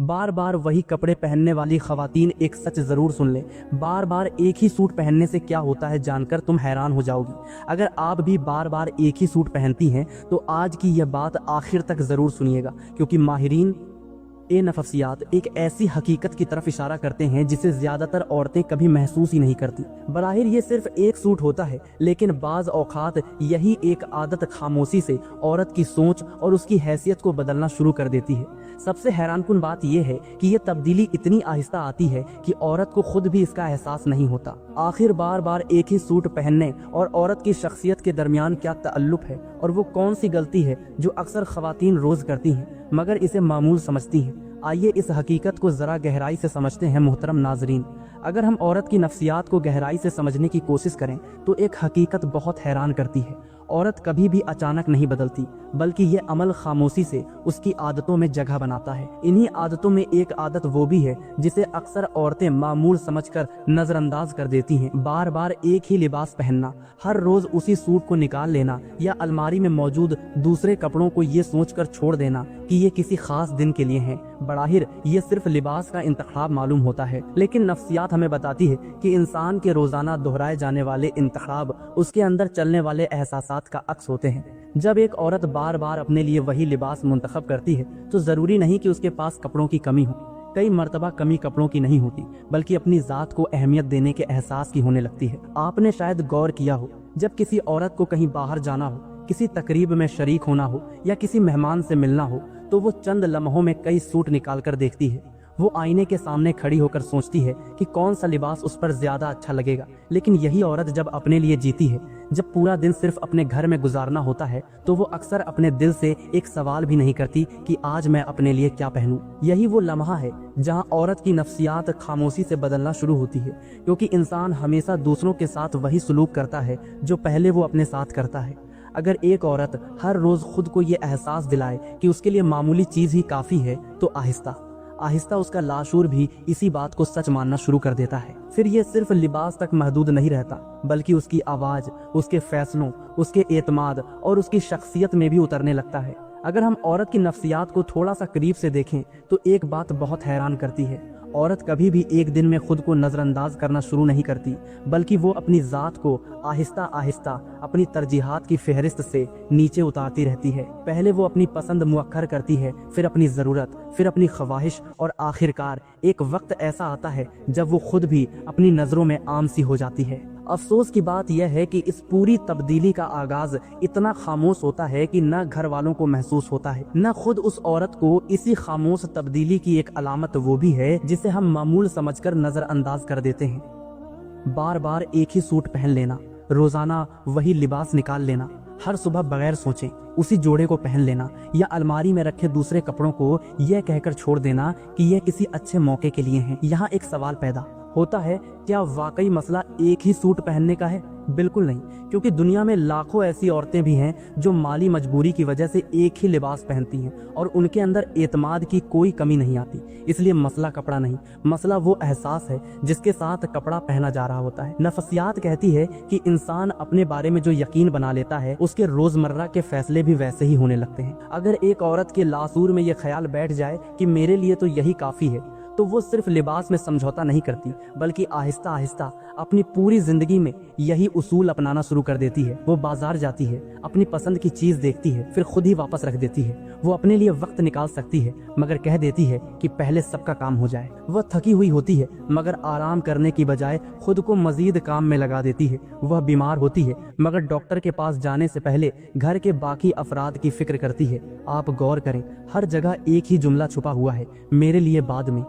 बार बार वही कपड़े पहनने वाली खवातीन एक सच जरूर सुन ले, बार बार एक ही सूट पहनने से क्या होता है जानकर तुम हैरान हो जाओगी। अगर आप भी बार बार एक ही सूट पहनती हैं तो आज की यह बात आखिर तक जरूर सुनिएगा, क्योंकि माहिरीन नफसियात एक ऐसी हकीकत की तरफ इशारा करते हैं जिसे ज्यादातर औरतें कभी महसूस ही नहीं करती। बराहिर ये सिर्फ एक सूट होता है, लेकिन बाज औकात यही एक आदत खामोशी से औरत की सोच और उसकी हैसियत को बदलना शुरू कर देती है। सबसे हैरानकुन बात यह है कि यह तब्दीली इतनी आहिस्ता आती है कि औरत को खुद भी इसका एहसास नहीं होता। आखिर बार बार एक ही सूट पहनने और औरत की शख्सियत के दरमियान क्या ताल्लुक है, और वो कौन सी गलती है जो अक्सर खवातीन रोज करती हैं मगर इसे मामूल समझती हैं। आइए इस हकीकत को जरा गहराई से समझते हैं मोहतरम नाजरीन। अगर हम औरत की नफ्सियात को गहराई से समझने की कोशिश करें तो एक हकीकत बहुत हैरान करती है। औरत कभी भी अचानक नहीं बदलती, बल्कि ये अमल खामोशी से उसकी आदतों में जगह बनाता है। इन्हीं आदतों में एक आदत वो भी है जिसे अक्सर औरतें मामूल समझकर नजरअंदाज कर देती हैं। बार बार एक ही लिबास पहनना, हर रोज उसी सूट को निकाल लेना या अलमारी में मौजूद दूसरे कपड़ों को ये सोचकर छोड़ देना कि ये किसी खास दिन के लिए हैं। बराहिर ये सिर्फ लिबास का इंतखाब मालूम होता है, लेकिन नफ्सियात हमें बताती है कि इंसान के रोजाना दोहराए जाने वाले इंतखाब उसके अंदर चलने वाले एहसासात का अक्स होते हैं। जब एक औरत बार बार अपने लिए वही लिबास मुंतखब करती है तो जरूरी नहीं कि उसके पास कपड़ों की कमी हो। कई मर्तबा कमी कपड़ों की नहीं होती, बल्कि अपनी जात को अहमियत देने के एहसास की होने लगती है। आपने शायद गौर किया हो, जब किसी औरत को कहीं बाहर जाना हो, किसी तकरीब में शरीक होना हो या किसी मेहमान से मिलना हो, तो वो चंद लम्हों में कई सूट निकाल कर देखती है। वो आईने के सामने खड़ी होकर सोचती है कि कौन सा लिबास उस पर ज्यादा अच्छा लगेगा। लेकिन यही औरत जब अपने लिए जीती है, जब पूरा दिन सिर्फ अपने घर में गुजारना होता है, तो वो अक्सर अपने दिल से एक सवाल भी नहीं करती कि आज मैं अपने लिए क्या पहनूं। यही वो लम्हा है जहां औरत की नफ्सियात खामोशी से बदलना शुरू होती है, क्योंकि इंसान हमेशा दूसरों के साथ वही सलूक करता है जो पहले वो अपने साथ करता है। अगर एक औरत हर रोज खुद को ये एहसास दिलाए कि उसके लिए मामूली चीज ही काफी है, तो आहिस्ता आहिस्ता उसका लाशूर भी इसी बात को सच मानना शुरू कर देता है। फिर ये सिर्फ लिबास तक महदूद नहीं रहता, बल्कि उसकी आवाज, उसके फैसलों, उसके एतमाद और उसकी शख्सियत में भी उतरने लगता है। अगर हम औरत की नफ्सियात को थोड़ा सा करीब से देखें तो एक बात बहुत हैरान करती है। औरत कभी भी एक दिन में खुद को नजरअंदाज करना शुरू नहीं करती, बल्कि वो अपनी जात को आहिस्ता आहिस्ता अपनी तरजीहात की फहरिस्त से नीचे उतारती रहती है। पहले वो अपनी पसंद मुअक्खर करती है, फिर अपनी ज़रूरत, फिर अपनी ख्वाहिश, और आखिरकार एक वक्त ऐसा आता है जब वो खुद भी अपनी नज़रों में आम सी हो जाती है। अफसोस की बात यह है कि इस पूरी तब्दीली का आगाज इतना खामोश होता है कि न घर वालों को महसूस होता है, न खुद उस औरत को। इसी खामोश तब्दीली की एक अलामत वो भी है जिसे हम मामूल समझकर नजरअंदाज कर देते हैं। बार बार एक ही सूट पहन लेना, रोजाना वही लिबास निकाल लेना, हर सुबह बगैर सोचे उसी जोड़े को पहन लेना, या अलमारी में रखे दूसरे कपड़ों को यह कहकर छोड़ देना कि यह किसी अच्छे मौके के लिए हैं। यहाँ एक सवाल पैदा होता है, क्या वाकई मसला एक ही सूट पहनने का है? बिल्कुल नहीं, क्योंकि दुनिया में लाखों ऐसी औरतें भी हैं जो माली मजबूरी की वजह से एक ही लिबास पहनती हैं और उनके अंदर एतमाद की कोई कमी नहीं आती। इसलिए मसला कपड़ा नहीं, मसला वो एहसास है जिसके साथ कपड़ा पहना जा रहा होता है। नफसियात कहती है कि इंसान अपने बारे में जो यकीन बना लेता है, उसके रोजमर्रा के फैसले भी वैसे ही होने लगते हैं। अगर एक औरत के लासूर में ये ख्याल बैठ जाए कि मेरे लिए तो यही काफी है, तो वो सिर्फ लिबास में समझौता नहीं करती, बल्कि आहिस्ता आहिस्ता अपनी पूरी जिंदगी में यही उसूल अपनाना शुरू कर देती है। वो बाजार जाती है, अपनी पसंद की चीज देखती है, फिर खुद ही वापस रख देती है। वो अपने लिए वक्त निकाल सकती है, मगर कह देती है कि पहले सबका काम हो जाए। वह थकी हुई होती है, मगर आराम करने की बजाय खुद को मजीद काम में लगा देती है। वह बीमार होती है, मगर डॉक्टर के पास जाने से पहले घर के बाकी अफराद की फिक्र करती है। आप गौर करें, हर जगह एक ही जुमला छुपा हुआ है, मेरे लिए बाद में।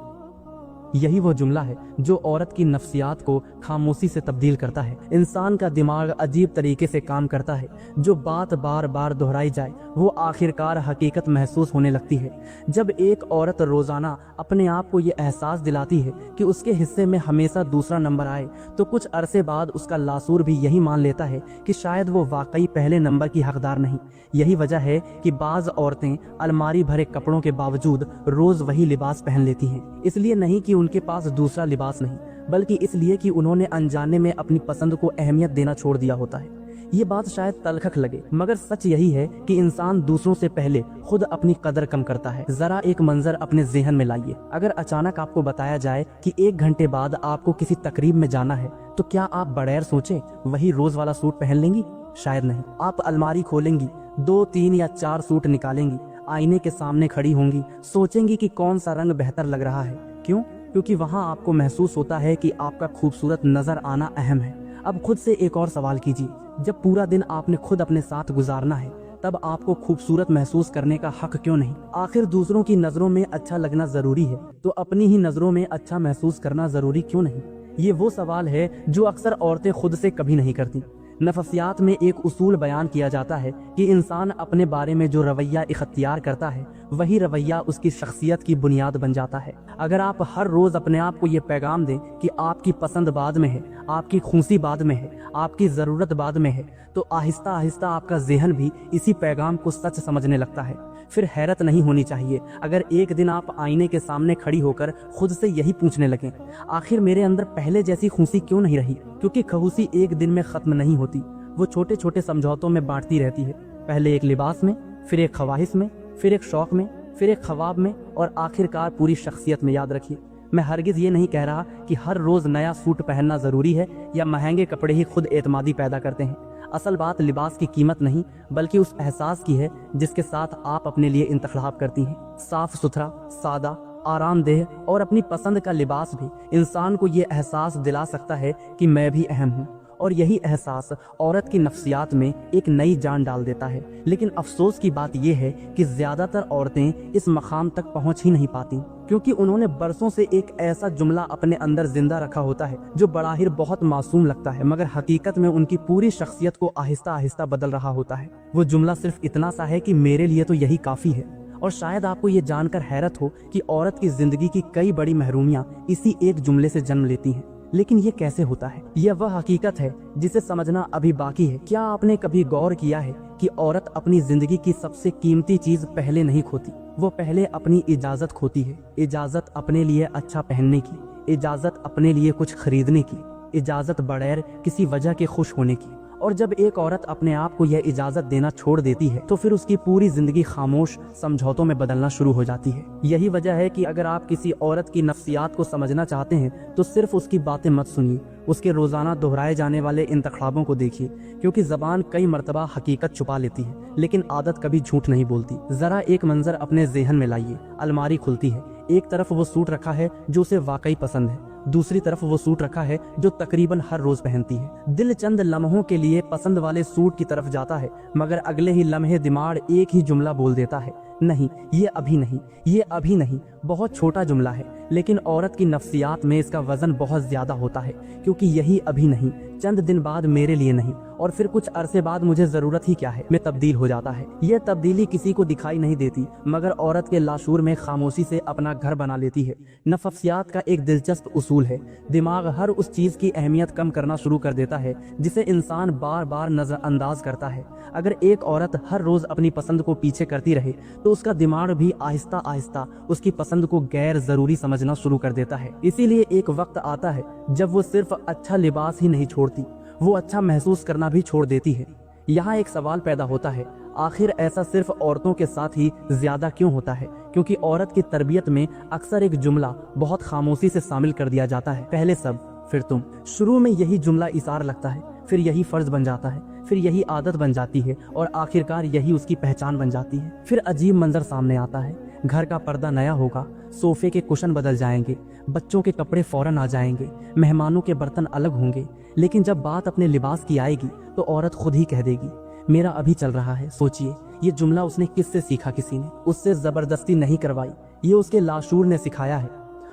यही वो जुमला है जो औरत की नफ्सियात को खामोशी से तब्दील करता है। इंसान का दिमाग अजीब तरीके से काम करता है। जो बात बार बार दोहराई जाए वो आखिरकार हकीकत महसूस होने लगती है। जब एक औरत रोजाना अपने आप को ये एहसास दिलाती है कि उसके हिस्से में हमेशा दूसरा नंबर आए, तो कुछ अरसे बाद उसका लासूर भी यही मान लेता है कि शायद वो वाकई पहले नंबर की हकदार नहीं। यही वजह है कि बाज औरतें अलमारी भरे कपड़ों के बावजूद रोज वही लिबास पहन लेती हैं। इसलिए नहीं कि उनके पास दूसरा लिबास नहीं, बल्कि इसलिए कि उन्होंने अनजाने में अपनी पसंद को अहमियत देना छोड़ दिया होता है। ये बात शायद तलखक लगे, मगर सच यही है कि इंसान दूसरों से पहले खुद अपनी कदर कम करता है। जरा एक मंजर अपने ज़हन में लाइए। अगर अचानक आपको बताया जाए कि 1 घंटे बाद आपको किसी तकरीब में जाना है, तो क्या आप बगैर सोचे वही रोज वाला सूट पहन लेंगी? शायद नहीं। आप अलमारी खोलेंगी, 2, 3 या 4 सूट निकालेंगी, आईने के सामने खड़ी होंगी, सोचेंगी कि कौन सा रंग बेहतर लग रहा है। क्यों? क्योंकि वहाँ आपको महसूस होता है कि आपका खूबसूरत नजर आना अहम है। अब खुद से एक और सवाल कीजिए, जब पूरा दिन आपने खुद अपने साथ गुजारना है, तब आपको खूबसूरत महसूस करने का हक क्यों नहीं? आखिर दूसरों की नजरों में अच्छा लगना जरूरी है, तो अपनी ही नजरों में अच्छा महसूस करना जरूरी क्यों नहीं? ये वो सवाल है जो अक्सर औरतें खुद से कभी नहीं करती। नफसियात में एक उसूल बयान किया जाता है कि इंसान अपने बारे में जो रवैया इख्तियार करता है, वही रवैया उसकी शख्सियत की बुनियाद बन जाता है। अगर आप हर रोज अपने आप को ये पैगाम दें कि आपकी पसंद बाद में है, आपकी खुशी बाद में है, आपकी ज़रूरत बाद में है, तो आहिस्ता आहिस्ता आपका ज़हन भी इसी पैगाम को सच समझने लगता है। फिर हैरत नहीं होनी चाहिए अगर एक दिन आप आईने के सामने खड़ी होकर खुद से यही पूछने लगें, आखिर मेरे अंदर पहले जैसी खुशी क्यों नहीं रही? क्योंकि खुशी एक दिन में ख़त्म नहीं होती, वो छोटे छोटे समझौतों में बांटती रहती है। पहले एक लिबास में, फिर एक ख्वाहिश में, फिर एक शौक में, फिर एक ख्वाब में, और आखिरकार पूरी शख्सियत में। याद रखिए, मैं हरगिज़ ये नहीं कह रहा कि हर रोज़ नया सूट पहनना ज़रूरी है या महंगे कपड़े ही खुद एतमादी पैदा करते हैं। असल बात लिबास की कीमत नहीं, बल्कि उस एहसास की है जिसके साथ आप अपने लिए इंतखाब करती हैं। साफ सुथरा, सादा, आरामदेह और अपनी पसंद का लिबास भी इंसान को ये एहसास दिला सकता है कि मैं भी अहम हूँ, और यही एहसास औरत की नफ्सियात में एक नई जान डाल देता है। लेकिन अफसोस की बात यह है कि ज्यादातर औरतें इस मकाम तक पहुंच ही नहीं पाती, क्योंकि उन्होंने बरसों से एक ऐसा जुमला अपने अंदर जिंदा रखा होता है जो बड़ाहिर बहुत मासूम लगता है, मगर हकीकत में उनकी पूरी शख्सियत को आहिस्ता आहिस्ता बदल रहा होता है। वो जुमला सिर्फ इतना सा है कि मेरे लिए तो यही काफी है। और शायद आपको ये जानकर हैरत हो कि औरत की जिंदगी की कई बड़ी महरूमियां इसी एक जुमले से जन्म लेती हैं। लेकिन ये कैसे होता है? यह वह हकीकत है जिसे समझना अभी बाकी है। क्या आपने कभी गौर किया है कि औरत अपनी जिंदगी की सबसे कीमती चीज पहले नहीं खोती? वो पहले अपनी इजाजत खोती है। इजाजत अपने लिए अच्छा पहनने की, इजाजत अपने लिए कुछ खरीदने की, इजाजत बगैर किसी वजह के खुश होने की। और जब एक औरत अपने आप को यह इजाजत देना छोड़ देती है, तो फिर उसकी पूरी जिंदगी खामोश समझौतों में बदलना शुरू हो जाती है। यही वजह है कि अगर आप किसी औरत की नफ्सियात को समझना चाहते हैं, तो सिर्फ उसकी बातें मत सुनिए, उसके रोजाना दोहराए जाने वाले इंतखाबों को देखिए, क्योंकि जबान कई मर्तबा हकीकत छुपा लेती है, लेकिन आदत कभी झूठ नहीं बोलती। जरा एक मंजर अपने ज़हन में लाइए। अलमारी खुलती है, एक तरफ वो सूट रखा है जो उसे वाकई पसंद है, दूसरी तरफ वो सूट रखा है जो तकरीबन हर रोज पहनती है। दिल चंद लम्हों के लिए पसंद वाले सूट की तरफ जाता है, मगर अगले ही लम्हे दिमाग एक ही जुमला बोल देता है, नहीं, ये अभी नहीं, ये अभी नहीं। बहुत छोटा जुमला है, लेकिन औरत की नफ्सियात में इसका वजन बहुत ज्यादा होता है, क्योंकि यही अभी नहीं, चंद दिन बाद मेरे लिए नहीं, और फिर कुछ अरसे बाद मुझे जरूरत ही क्या है, में तब्दील हो जाता है। यह तब्दीली किसी को दिखाई नहीं देती, मगर औरत के लाशूर में खामोशी से अपना घर बना लेती है। नफ्सियात का एक दिलचस्प उसूल है, दिमाग हर उस चीज की अहमियत कम करना शुरू कर देता है जिसे इंसान बार बार नजरअंदाज करता है। अगर एक औरत हर रोज अपनी पसंद को पीछे करती रहे, तो उसका दिमाग भी आहिस्ता आहिस्ता उसकी पसंद को गैर जरूरी समझना शुरू कर देता है। इसीलिए एक वक्त आता है जब वो सिर्फ अच्छा लिबास ही नहीं छोड़ती, वो अच्छा महसूस करना भी छोड़ देती है। यहाँ एक सवाल पैदा होता है, आखिर ऐसा सिर्फ औरतों के साथ ही ज्यादा क्यों होता है? क्योंकि औरत की तरबियत में अक्सर एक जुमला बहुत खामोशी से शामिल कर दिया जाता है, पहले सब फिर तुम। शुरू में यही जुमला इशार लगता है, फिर यही फर्ज बन जाता है, फिर यही आदत बन जाती है, और आखिरकार यही उसकी पहचान बन जाती है। फिर अजीब मंजर सामने आता है, घर का पर्दा नया होगा, सोफे के कुशन बदल जाएंगे, बच्चों के कपड़े फौरन आ जाएंगे, मेहमानों के बर्तन अलग होंगे। लेकिन जब बात अपने लिबास की आएगी, तो औरत खुद ही कह देगी, मेरा अभी चल रहा है। सोचिए, ये जुमला उसने किससे सीखा? किसी ने उससे जबरदस्ती नहीं करवाई, ये उसके लाशूर ने सिखाया है।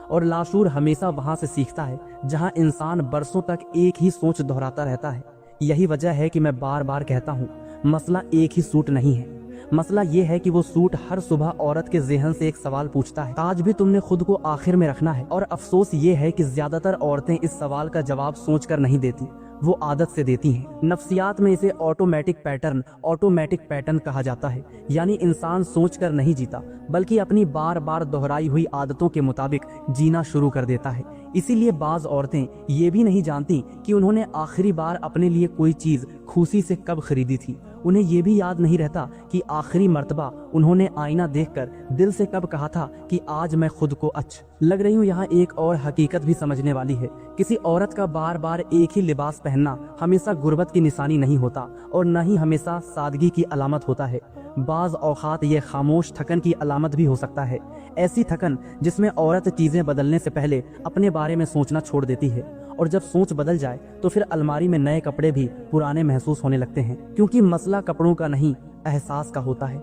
और लाशूर हमेशा वहां से सीखता है जहां इंसान बरसों तक एक ही सोच दोहराता रहता है। यही वजह है कि मैं बार बार कहता हूँ, मसला एक ही सूट नहीं है, मसला ये है कि वो सूट हर सुबह औरत के ज़हन से एक सवाल पूछता है, आज भी तुमने खुद को आखिर में रखना है। और अफसोस ये है कि ज्यादातर औरतें इस सवाल का जवाब सोचकर नहीं देती, वो आदत से देती हैं। नफ्सियात में इसे ऑटोमेटिक पैटर्न कहा जाता है, यानी इंसान सोचकर नहीं जीता, बल्कि अपनी बार बार दोहराई हुई आदतों के मुताबिक जीना शुरू कर देता है। इसी लिए बाज औरतें ये भी नहीं जानती कि उन्होंने आखिरी बार अपने लिए कोई चीज खुशी से कब खरीदी थी। उन्हें ये भी याद नहीं रहता कि आखिरी मर्तबा उन्होंने आईना देखकर दिल से कब कहा था कि आज मैं खुद को अच्छा लग रही हूँ। यहाँ एक और हकीकत भी समझने वाली है। किसी औरत का बार बार एक ही लिबास पहनना हमेशा गुर्बत की निशानी नहीं होता और न ही हमेशा सादगी की अलामत होता है। बाज औकात ये खामोश थकन की अलामत भी हो सकता है। ऐसी थकन जिसमें औरत चीजें बदलने से पहले अपने बारे में सोचना छोड़ देती है, और जब सोच बदल जाए तो फिर अलमारी में नए कपड़े भी पुराने महसूस होने लगते हैं। क्योंकि मसला कपड़ों का नहीं, एहसास का होता है,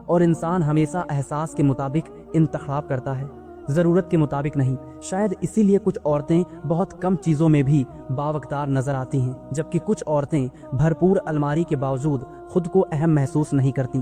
और इंसान हमेशा एहसास के मुताबिक इंतखाब करता है, जरूरत के मुताबिक नहीं। शायद इसीलिए कुछ औरतें बहुत कम चीजों में भी बावकदार नजर आती हैं, जबकि कुछ औरतें भरपूर अलमारी के बावजूद खुद को अहम महसूस नहीं करती।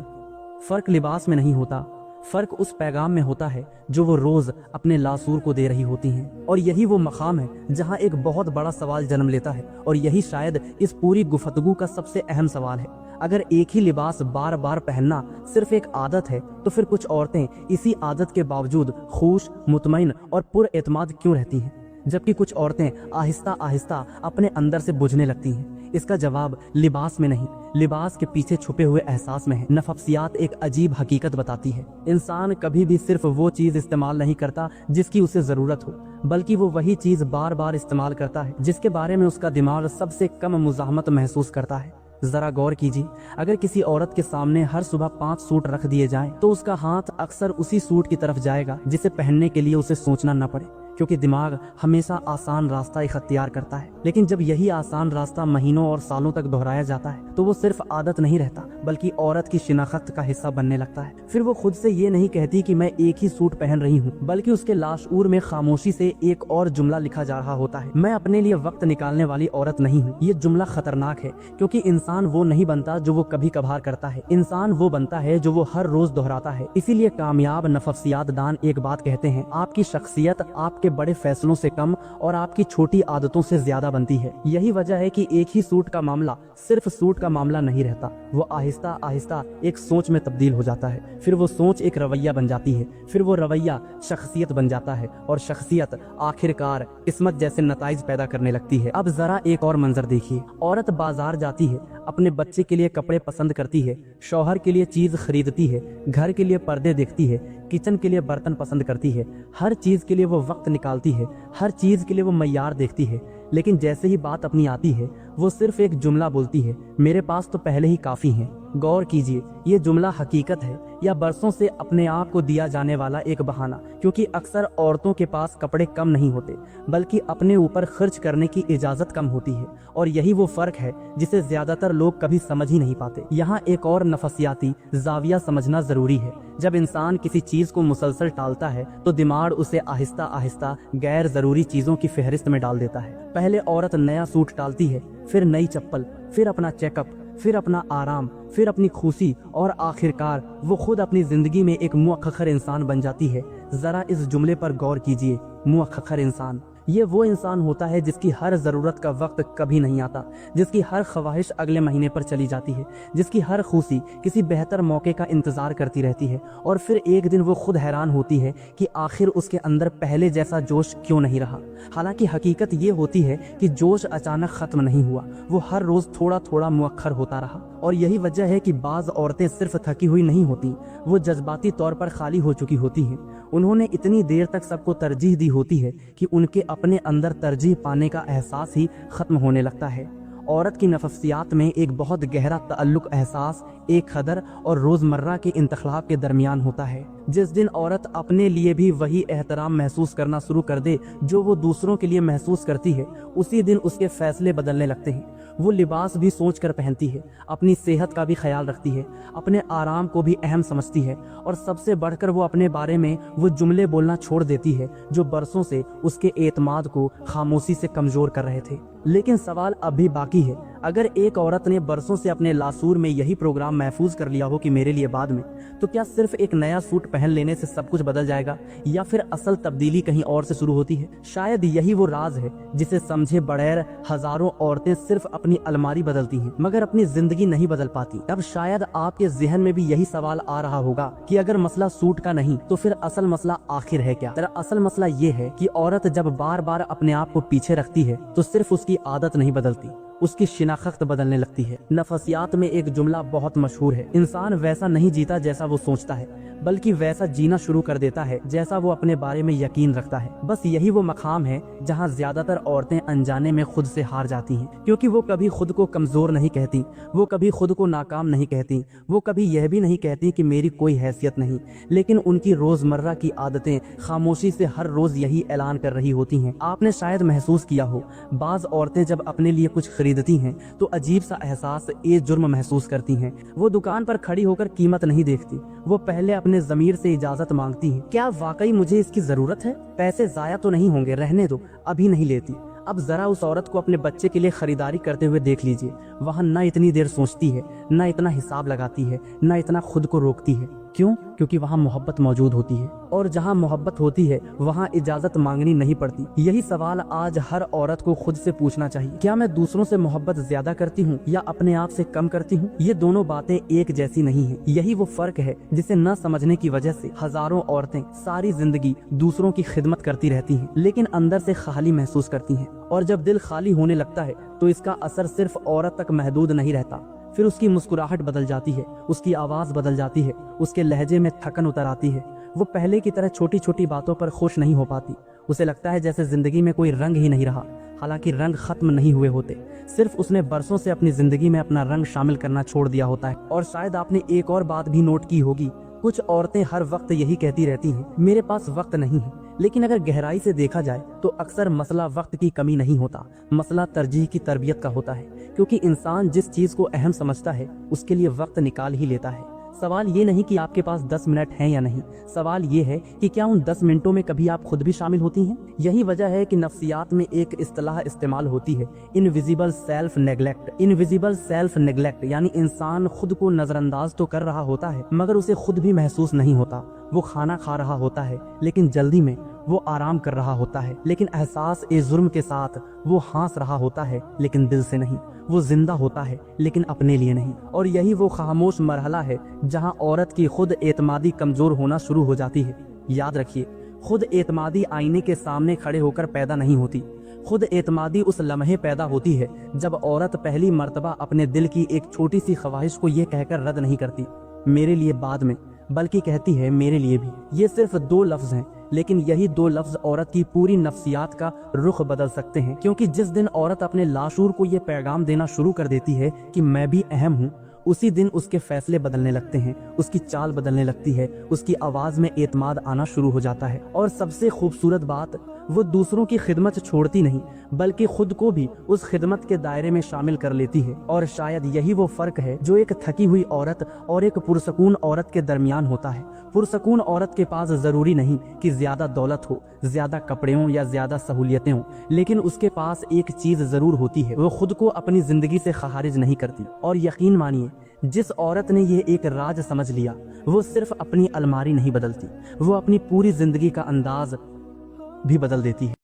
फर्क लिबास में नहीं होता, फर्क उस पैगाम में होता है जो वो रोज अपने लासूर को दे रही होती हैं। और यही वो मकाम है जहां एक बहुत बड़ा सवाल जन्म लेता है, और यही शायद इस पूरी गुफ्तगू का सबसे अहम सवाल है। अगर एक ही लिबास बार बार पहनना सिर्फ एक आदत है, तो फिर कुछ औरतें इसी आदत के बावजूद खुश, मुतमईन और पुरएतमाद क्यों रहती हैं, जबकि कुछ औरतें आहिस्ता आहिस्ता अपने अंदर से बुझने लगती हैं? इसका जवाब लिबास में नहीं, लिबास के पीछे छुपे हुए एहसास में है। नफसियात एक अजीब हकीकत बताती है। इंसान कभी भी सिर्फ वो चीज इस्तेमाल नहीं करता जिसकी उसे जरूरत हो, बल्कि वो वही चीज बार बार इस्तेमाल करता है जिसके बारे में उसका दिमाग सबसे कम मुज़ाहमत महसूस करता है। जरा गौर कीजिए, अगर किसी औरत के सामने हर सुबह 5 सूट रख दिए जाएं, तो उसका हाथ अक्सर उसी सूट की तरफ जाएगा जिसे पहनने के लिए उसे सोचना न पड़े, क्योंकि दिमाग हमेशा आसान रास्ता इख्तियार करता है। लेकिन जब यही आसान रास्ता महीनों और सालों तक दोहराया जाता है, तो वो सिर्फ आदत नहीं रहता, बल्कि औरत की शिनाख्त का हिस्सा बनने लगता है। फिर वो खुद से ये नहीं कहती कि मैं एक ही सूट पहन रही हूँ, बल्कि उसके लाशऊर में खामोशी से एक और जुमला लिखा जा रहा होता है, मैं अपने लिए वक्त निकालने वाली औरत नहीं हूँ। ये जुमला खतरनाक है, क्योंकि इंसान वो नहीं बनता जो वो कभी कभार करता है, इंसान वो बनता है जो वो हर रोज दोहराता है। इसीलिए कामयाब नफसियात दान एक बात कहते हैं, आपकी शख्सियत आपके बड़े फैसलों से कम और आपकी छोटी आदतों से ज्यादा बनती है। यही वजह है कि एक ही सूट का मामला सिर्फ सूट का मामला नहीं रहता, वो आहिस्ता आहिस्ता एक सोच में तब्दील हो जाता है। फिर वो सोच एक रवैया बन जाती है, फिर वो रवैया शख्सियत बन जाता है, और शख्सियत आखिरकार किस्मत जैसे नताइज पैदा करने लगती है। अब जरा एक और मंजर देखिए, औरत बाजार जाती है, अपने बच्चे के लिए कपड़े पसंद करती है, शौहर के लिए चीज खरीदती है, घर के लिए पर्दे देखती है, किचन के लिए बर्तन पसंद करती है, हर चीज के लिए वो वक्त निकालती है, हर चीज के लिए वो मय्यार देखती है। लेकिन जैसे ही बात अपनी आती है, वो सिर्फ एक जुमला बोलती है, मेरे पास तो पहले ही काफी है। गौर कीजिए, ये जुमला हकीकत है या बरसों से अपने आप को दिया जाने वाला एक बहाना? क्योंकि अक्सर औरतों के पास कपड़े कम नहीं होते, बल्कि अपने ऊपर खर्च करने की इजाजत कम होती है, और यही वो फर्क है जिसे ज्यादातर लोग कभी समझ ही नहीं पाते। यहाँ एक और नफसियाती जाविया समझना जरूरी है। जब इंसान किसी चीज को मुसलसल टालता है, तो दिमाग उसे आहिस्ता आहिस्ता गैर जरूरी चीजों की फहरिस्त में डाल देता है। पहले औरत नया सूट टालती है, फिर नई चप्पल, फिर अपना चेकअप, फिर अपना आराम, फिर अपनी खुशी, और आखिरकार वो खुद अपनी जिंदगी में एक मुअख्खर इंसान बन जाती है। जरा इस जुमले पर गौर कीजिए, मुअख्खर इंसान। ये वो इंसान होता है जिसकी हर जरूरत का वक्त कभी नहीं आता, जिसकी हर ख्वाहिश अगले महीने पर चली जाती है, जिसकी हर खुशी किसी बेहतर मौके का इंतजार करती रहती है, और फिर एक दिन वो खुद हैरान होती है कि आखिर उसके अंदर पहले जैसा जोश क्यों नहीं रहा। हालांकि हकीकत ये होती है कि जोश अचानक खत्म नहीं हुआ, वो हर रोज थोड़ा थोड़ा मुअख्खर होता रहा। और यही वजह है कि बाज औरतें सिर्फ थकी हुई नहीं होती, वो जज्बाती तौर पर खाली हो चुकी होती हैं। उन्होंने इतनी देर तक सबको तरजीह दी होती है कि उनके अपने अंदर तरजीह पाने का एहसास ही खत्म होने लगता है। औरत की नफसियात में एक बहुत गहरा ताल्लुक एहसास, एक कदर और रोजमर्रा के इंतखाब के दरमियान होता है। जिस दिन औरत अपने लिए भी वही एहतराम महसूस करना शुरू कर दे जो वो दूसरों के लिए महसूस करती है, उसी दिन उसके फैसले बदलने लगते हैं। वो लिबास भी सोच कर पहनती है, अपनी सेहत का भी ख्याल रखती है, अपने आराम को भी अहम समझती है, और सबसे बढ़कर वो अपने बारे में वो जुमले बोलना छोड़ देती है जो बरसों से उसके एतमाद को खामोशी से कमजोर कर रहे थे। लेकिन सवाल अब भी बाकी है, अगर एक औरत ने बरसों से अपने लासूर में यही प्रोग्राम महफूज कर लिया हो कि मेरे लिए बाद में, तो क्या सिर्फ एक नया सूट पहन लेने से सब कुछ बदल जाएगा, या फिर असल तब्दीली कहीं और से शुरू होती है? शायद यही वो राज है जिसे समझे बगैर हजारों औरतें सिर्फ अपनी अलमारी बदलती हैं मगर अपनी जिंदगी नहीं बदल पाती। अब शायद आपके जहन में भी यही सवाल आ रहा होगा कि अगर मसला सूट का नहीं तो फिर असल मसला आखिर है क्या? असल मसला ये है कि औरत जब बार बार अपने आप को पीछे रखती है तो सिर्फ उसकी आदत नहीं बदलती, उसकी शिनाख्त बदलने लगती है। नफसियात में एक जुमला बहुत मशहूर है, इंसान वैसा नहीं जीता जैसा वो सोचता है, बल्कि वैसा जीना शुरू कर देता है जैसा वो अपने बारे में यकीन रखता है। बस यही वो मकाम है जहाँ ज्यादातर औरतें अनजाने में खुद से हार जाती हैं, क्योंकि वो कभी खुद को कमजोर नहीं कहती, वो कभी खुद को नाकाम नहीं कहती, वो कभी यह भी नहीं कहती कि मेरी कोई हैसियत नहीं, लेकिन उनकी रोजमर्रा की आदतें खामोशी से हर रोज यही ऐलान कर रही होती हैं। आपने शायद महसूस किया हो, बाज औरतें जब अपने लिए कुछ खरीदती हैं तो अजीब सा एहसास ए जुर्म महसूस करती हैं। वो दुकान पर खड़ी होकर कीमत नहीं देखती, वो पहले अपने ज़मीर से इजाजत मांगती हैं, क्या वाकई मुझे इसकी जरूरत है? पैसे जाया तो नहीं होंगे, रहने दो, अभी नहीं लेती। अब जरा उस औरत को अपने बच्चे के लिए खरीदारी करते हुए देख लीजिए, वहाँ न इतनी देर सोचती है, न इतना हिसाब लगाती है, न इतना खुद को रोकती है। क्यों? क्योंकि वहाँ मोहब्बत मौजूद होती है, और जहाँ मोहब्बत होती है वहाँ इजाजत मांगनी नहीं पड़ती। यही सवाल आज हर औरत को खुद से पूछना चाहिए, क्या मैं दूसरों से मोहब्बत ज्यादा करती हूँ या अपने आप से कम करती हूँ? ये दोनों बातें एक जैसी नहीं है। यही वो फर्क है जिसे न समझने की वजह से हजारों औरतें सारी जिंदगी दूसरों की खिदमत करती रहती हैं, लेकिन अंदर से खाली महसूस करती हैं। और जब दिल खाली होने लगता है तो इसका असर सिर्फ औरत तक महदूद नहीं रहता, फिर उसकी मुस्कुराहट बदल जाती है, उसकी आवाज बदल जाती है, उसके लहजे में थकन उतर आती है। वो पहले की तरह छोटी छोटी बातों पर खुश नहीं हो पाती, उसे लगता है जैसे जिंदगी में कोई रंग ही नहीं रहा। हालांकि रंग खत्म नहीं हुए होते, सिर्फ उसने बरसों से अपनी जिंदगी में अपना रंग शामिल करना छोड़ दिया होता है। और शायद आपने एक और बात भी नोट की होगी, कुछ औरतें हर वक्त यही कहती रहती हैं, मेरे पास वक्त नहीं है। लेकिन अगर गहराई से देखा जाए तो अक्सर मसला वक्त की कमी नहीं होता, मसला तरजीह की तरबियत का होता है, क्योंकि इंसान जिस चीज को अहम समझता है उसके लिए वक्त निकाल ही लेता है। सवाल ये नहीं कि आपके पास 10 मिनट हैं या नहीं, सवाल ये है कि क्या उन 10 मिनटों में कभी आप खुद भी शामिल होती हैं। यही वजह है कि नफ्सियात में एक इस्तिलाह इस्तेमाल होती है, invisible self neglect. Invisible self neglect यानी इंसान खुद को नजरअंदाज तो कर रहा होता है मगर उसे खुद भी महसूस नहीं होता। वो खाना खा रहा होता है लेकिन जल्दी में, वो आराम कर रहा होता है लेकिन एहसास ए जुर्म के साथ, वो हंस रहा होता है लेकिन दिल से नहीं, वो जिंदा होता है लेकिन अपने लिए नहीं। और यही वो खामोश मरहला है जहां औरत की खुद एतमादी कमजोर होना शुरू हो जाती है। याद रखिए, खुद एतमादी आईने के सामने खड़े होकर पैदा नहीं होती, खुद एतमादी उस लम्हे पैदा होती है जब औरत पहली मर्तबा अपने दिल की एक छोटी सी ख्वाहिश को ये कहकर रद्द नहीं करती, मेरे लिए बाद में, बल्कि कहती है मेरे लिए भी। ये सिर्फ 2 लफ्ज हैं, लेकिन यही 2 लफ्ज औरत की पूरी नफ्सियात का रुख बदल सकते हैं। क्योंकि जिस दिन औरत अपने लाशूर को ये पैगाम देना शुरू कर देती है कि मैं भी अहम हूँ, उसी दिन उसके फैसले बदलने लगते हैं, उसकी चाल बदलने लगती है, उसकी आवाज में एतमाद आना शुरू हो जाता है। और सबसे खूबसूरत बात, वो दूसरों की खिदमत छोड़ती नहीं बल्कि खुद को भी उस खिदमत के दायरे में शामिल कर लेती है। और शायद यही वो फर्क है जो एक थकी हुई औरत और एक पुरसकून औरत के दरमियान होता है। पुरसकून औरत के पास जरूरी नहीं कि ज्यादा दौलत हो, ज्यादा कपड़े हों या ज्यादा सहूलियतें हों, लेकिन उसके पास एक चीज जरूर होती है, वो खुद को अपनी जिंदगी से खारिज नहीं करती। और यकीन मानिए, जिस औरत ने ये एक राज समझ लिया, वो सिर्फ अपनी अलमारी नहीं बदलती, वो अपनी पूरी जिंदगी का अंदाज भी बदल देती है।